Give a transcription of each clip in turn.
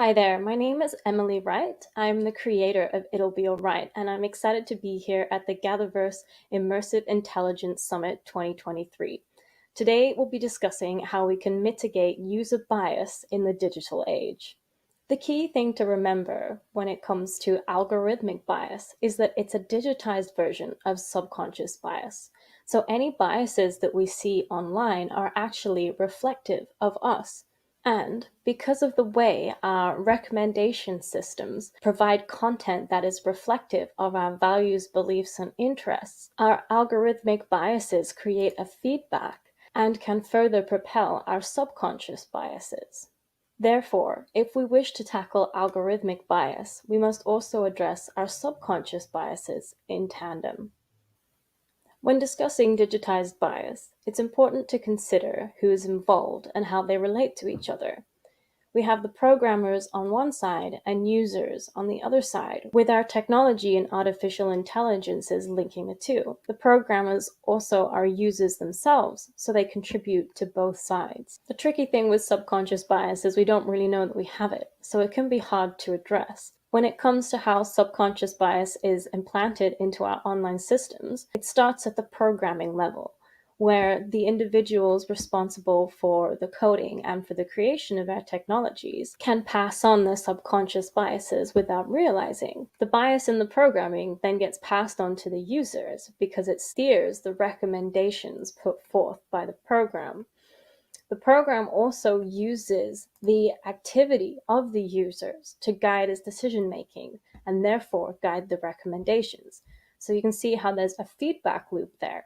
Hi there, my name is Emily Wright. I'm the creator of It'll Be Alright, and I'm excited to be here at the GatherVerse Immersive Intelligence Summit 2023. Today, we'll be discussing how we can mitigate user bias in the digital age. The key thing to remember when it comes to algorithmic bias is that it's a digitized version of subconscious bias. So any biases that we see online are actually reflective of us. And because of the way our recommendation systems provide content that is reflective of our values, beliefs, and interests, our algorithmic biases create a feedback and can further propel our subconscious biases. Therefore, if we wish to tackle algorithmic bias, we must also address our subconscious biases in tandem. When discussing digitized bias, it's important to consider who is involved and how they relate to each other. We have the programmers on one side and users on the other side, with our technology and artificial intelligences linking the two. The programmers also are users themselves, so they contribute to both sides. The tricky thing with subconscious bias is we don't really know that we have it, so it can be hard to address. When it comes to how subconscious bias is implanted into our online systems, it starts at the programming level, where the individuals responsible for the coding and for the creation of our technologies can pass on their subconscious biases without realizing. The bias in the programming then gets passed on to the users because it steers the recommendations put forth by the program. The program also uses the activity of the users to guide its decision making and therefore guide the recommendations. So you can see how there's a feedback loop there.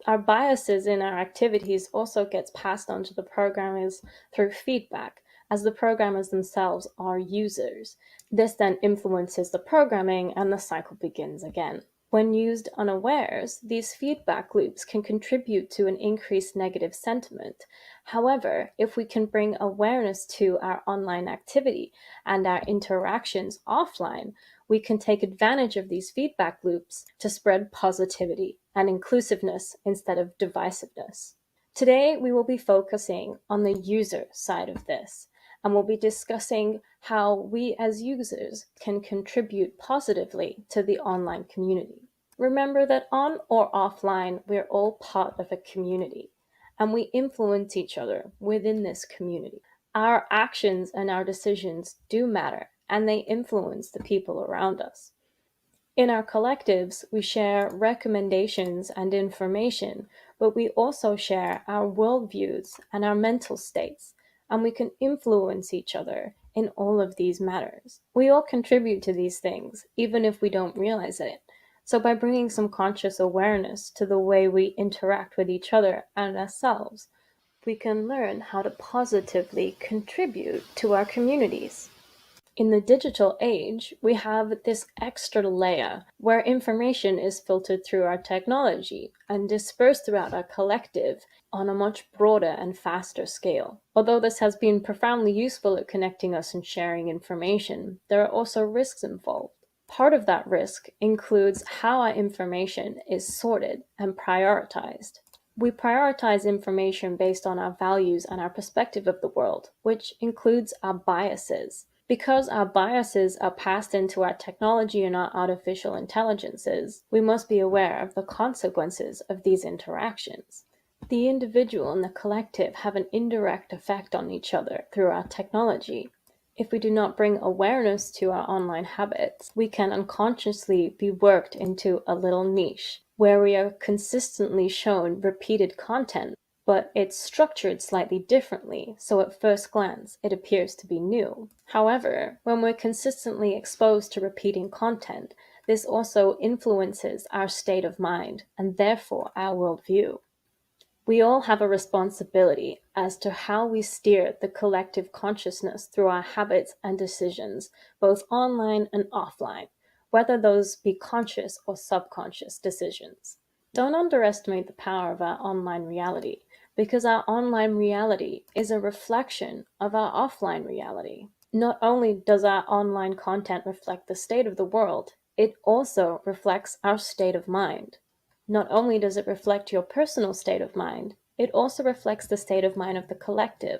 Our biases in our activities also gets passed on to the programmers through feedback, as the programmers themselves are users. This then influences the programming and the cycle begins again. When used unawares, these feedback loops can contribute to an increased negative sentiment. However, if we can bring awareness to our online activity and our interactions offline, we can take advantage of these feedback loops to spread positivity and inclusiveness instead of divisiveness. Today, we will be focusing on the user side of this, and we'll be discussing how we as users can contribute positively to the online community. Remember that on or offline, we're all part of a community, and we influence each other within this community. Our actions and our decisions do matter, and they influence the people around us. In our collectives, we share recommendations and information, but we also share our worldviews and our mental states, and we can influence each other in all of these matters. We all contribute to these things, even if we don't realize it. So by bringing some conscious awareness to the way we interact with each other and ourselves, we can learn how to positively contribute to our communities. In the digital age, we have this extra layer where information is filtered through our technology and dispersed throughout our collective on a much broader and faster scale. Although this has been profoundly useful at connecting us and sharing information, there are also risks involved. Part of that risk includes how our information is sorted and prioritized. We prioritize information based on our values and our perspective of the world, which includes our biases. Because our biases are passed into our technology and our artificial intelligences, we must be aware of the consequences of these interactions. The individual and the collective have an indirect effect on each other through our technology. If we do not bring awareness to our online habits, we can unconsciously be worked into a little niche where we are consistently shown repeated content, but it's structured slightly differently, so at first glance it appears to be new. However, when we're consistently exposed to repeating content, this also influences our state of mind and therefore our worldview. We all have a responsibility as to how we steer the collective consciousness through our habits and decisions, both online and offline, whether those be conscious or subconscious decisions. Don't underestimate the power of our online reality, because our online reality is a reflection of our offline reality. Not only does our online content reflect the state of the world, it also reflects our state of mind. Not only does it reflect your personal state of mind, it also reflects the state of mind of the collective.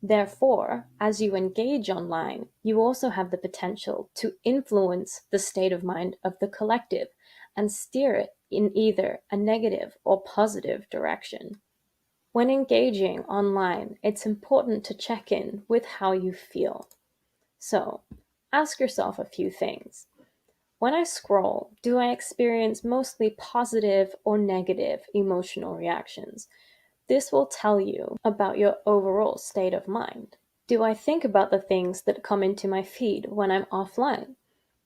Therefore, as you engage online, you also have the potential to influence the state of mind of the collective and steer it in either a negative or positive direction. When engaging online, it's important to check in with how you feel. So, ask yourself a few things. When I scroll, do I experience mostly positive or negative emotional reactions? This will tell you about your overall state of mind. Do I think about the things that come into my feed when I'm offline?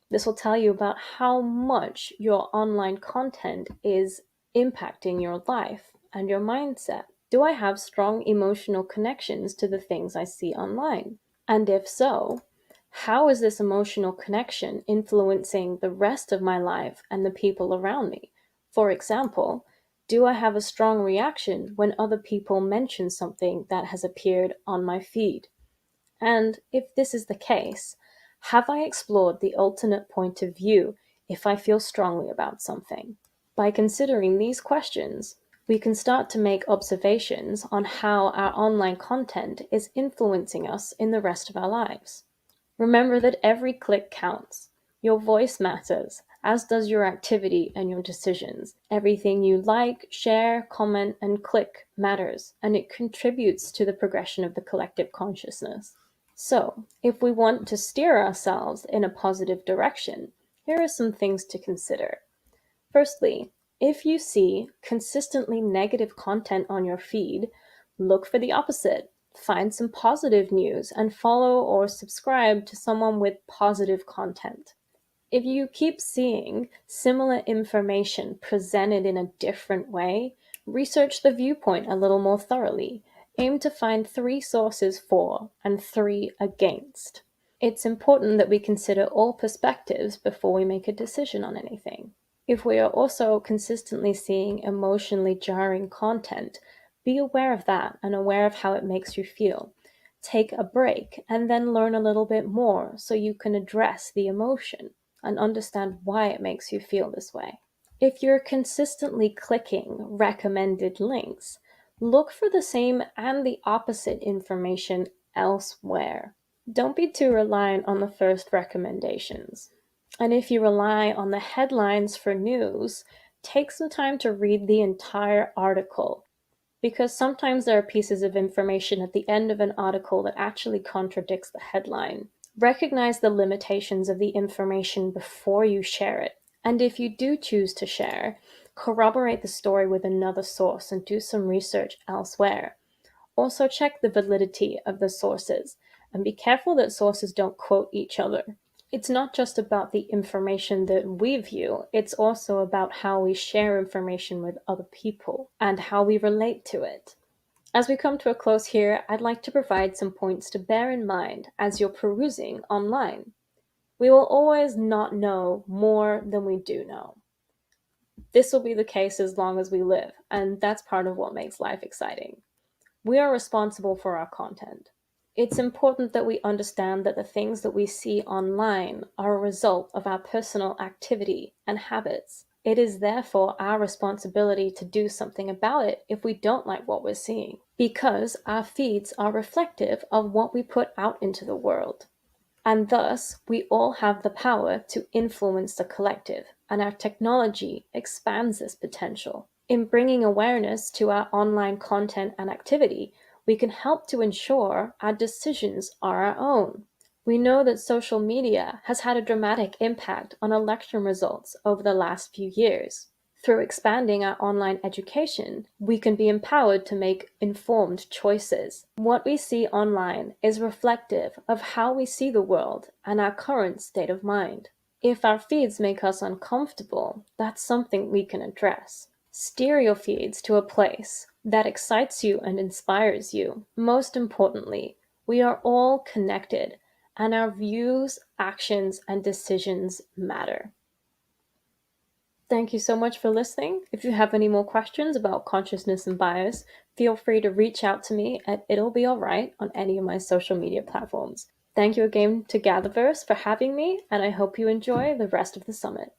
This will tell you about how much your online content is impacting your life and your mindset. Do I have strong emotional connections to the things I see online? And if so, how is this emotional connection influencing the rest of my life and the people around me? For example, do I have a strong reaction when other people mention something that has appeared on my feed? And if this is the case, have I explored the alternate point of view if I feel strongly about something? By considering these questions, we can start to make observations on how our online content is influencing us in the rest of our lives. Remember that every click counts. Your voice matters, as does your activity and your decisions. Everything you like, share, comment, and click matters, and it contributes to the progression of the collective consciousness. So, if we want to steer ourselves in a positive direction, here are some things to consider. Firstly, if you see consistently negative content on your feed, look for the opposite. Find some positive news and follow or subscribe to someone with positive content. If you keep seeing similar information presented in a different way, research the viewpoint a little more thoroughly. Aim to find 3 sources for and 3 against. It's important that we consider all perspectives before we make a decision on anything. If we are also consistently seeing emotionally jarring content, be aware of that and aware of how it makes you feel. Take a break and then learn a little bit more so you can address the emotion and understand why it makes you feel this way. If you're consistently clicking recommended links, look for the same and the opposite information elsewhere. Don't be too reliant on the first recommendations. And if you rely on the headlines for news, take some time to read the entire article, because sometimes there are pieces of information at the end of an article that actually contradicts the headline. Recognize the limitations of the information before you share it. And if you do choose to share, corroborate the story with another source and do some research elsewhere. Also check the validity of the sources and be careful that sources don't quote each other. It's not just about the information that we view, it's also about how we share information with other people and how we relate to it. As we come to a close here, I'd like to provide some points to bear in mind as you're perusing online. We will always not know more than we do know. This will be the case as long as we live, and that's part of what makes life exciting. We are responsible for our content. It's important that we understand that the things that we see online are a result of our personal activity and habits. It is therefore our responsibility to do something about it if we don't like what we're seeing, because our feeds are reflective of what we put out into the world. And thus, we all have the power to influence the collective, and our technology expands this potential. In bringing awareness to our online content and activity, we can help to ensure our decisions are our own. We know that social media has had a dramatic impact on election results over the last few years. Through expanding our online education, we can be empowered to make informed choices. What we see online is reflective of how we see the world and our current state of mind. If our feeds make us uncomfortable, that's something we can address. Steer your feeds to a place that excites you and inspires you. Most importantly, we are all connected, and our views, actions, and decisions matter. Thank you so much for listening. If you have any more questions about consciousness and bias, feel free to reach out to me at It'll Be Alright on any of my social media platforms. Thank you again to GatherVerse for having me, and I hope you enjoy the rest of the summit.